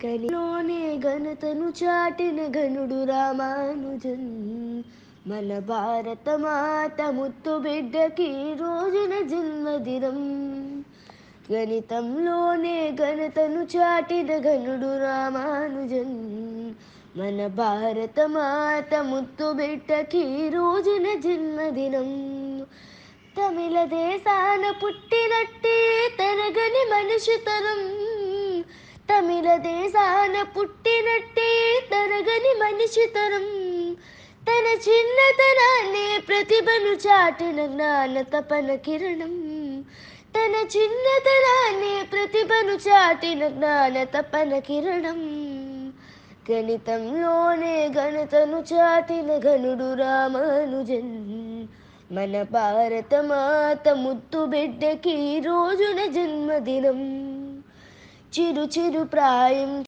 కనిలోనే ఘనతను చాటిన ఘనుడు రామానుజన్. మన భారత మాత ముత్తు బిడ్డకి రోజున జన్మదినం. గణితంలోనే ఘనతను చాటిన ఘనుడు రామానుజన్. మన భారత మాత ముత్తు బిడ్డకి రోజున జన్మదినం. తమిళ దేశాన పుట్టినట్టే తరగని మనిషితనం. తమిళ దేశాన పుట్టినట్టే తరగని మనిషితరం. తన చిన్నతనాన్ని ప్రతిభను చాటిన జ్ఞాన తపన కిరణం. తన చిన్నతనాన్ని ప్రతిభను చాటిన జ్ఞాన తపన కిరణం. గణితంలోనే ఘనతను చాటిన ఘనుడు రామానుజన్. మన భారత మాత ముత్తు బిడ్డకి రోజున జన్మదినం. చిరు చిరు ప్రాయం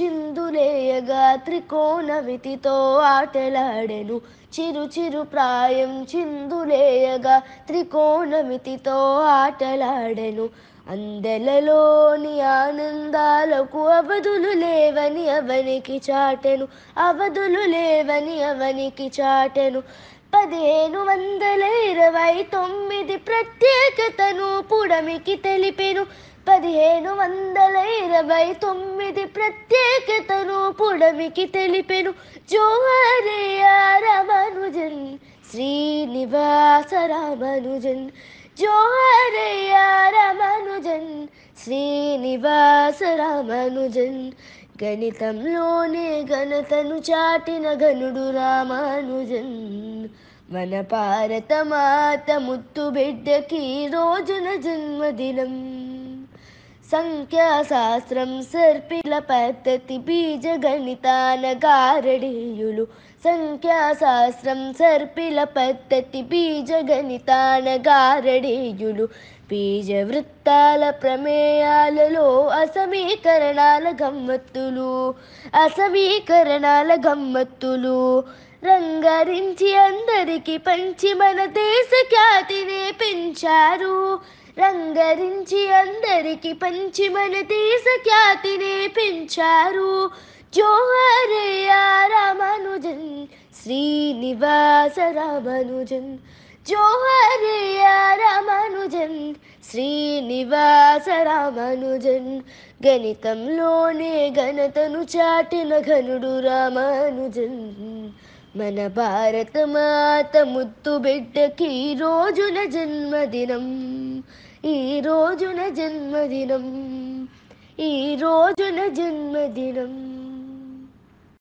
చిందులేయగా త్రికోణ వితితో ఆటలాడెను. చిరు చిరు ప్రాయం చిందులేయగా త్రికోణమితితో ఆటలాడెను. అందెలలోని ఆనందాలకు అవధులు లేవని అవనికి చాటెను. అవధులు లేవని అవనికి చాటెను. 1529 ప్రత్యేకతను పుడమికి తెలిపెను. 1529 ప్రత్యేకతను పుడమికి తెలిపెను. జోహారయ్య రామానుజన్ శ్రీనివాస రామానుజన్. జోహారయ్య రామానుజన్ శ్రీనివాస రామానుజన్. గణితంలోనే ఘనతను చాటిన ఘనుడు రామానుజన్. మన భారత మాత ముత్తు బిడ్డకి రోజున జన్మదినం. సంఖ్యాశాస్త్రం సర్పిల పద్ధతి బీజ గణితాన గారడీయులు. సంఖ్యాశాస్త్రం సర్పిల పద్ధతి బీజ గణితాన గారడీయులు. బీజ వృత్తాల ప్రమేయాలలో అసమీకరణాల గమ్మత్తులు. అసమీకరణాల గమ్మత్తులు రంగరించి అందరికి పంచి మన దేశ ఖ్యాతినే పెంచారు. రంగరించి అందరికి పంచి మన దేశ ఖ్యాతినే పెంచారు. జోహారయ్య రామానుజన్ శ్రీనివాస రామానుజన్. జోహారయ్య రామానుజన్ శ్రీనివాస రామానుజన్. గణితంలోనే ఘనతను చాటిన ఘనుడు రామానుజన్. మన భారత మాత ముత్తు బిడ్డకి రోజున జన్మదినం. ఈ రోజున జన్మదినం. ఈ రోజున జన్మదినం.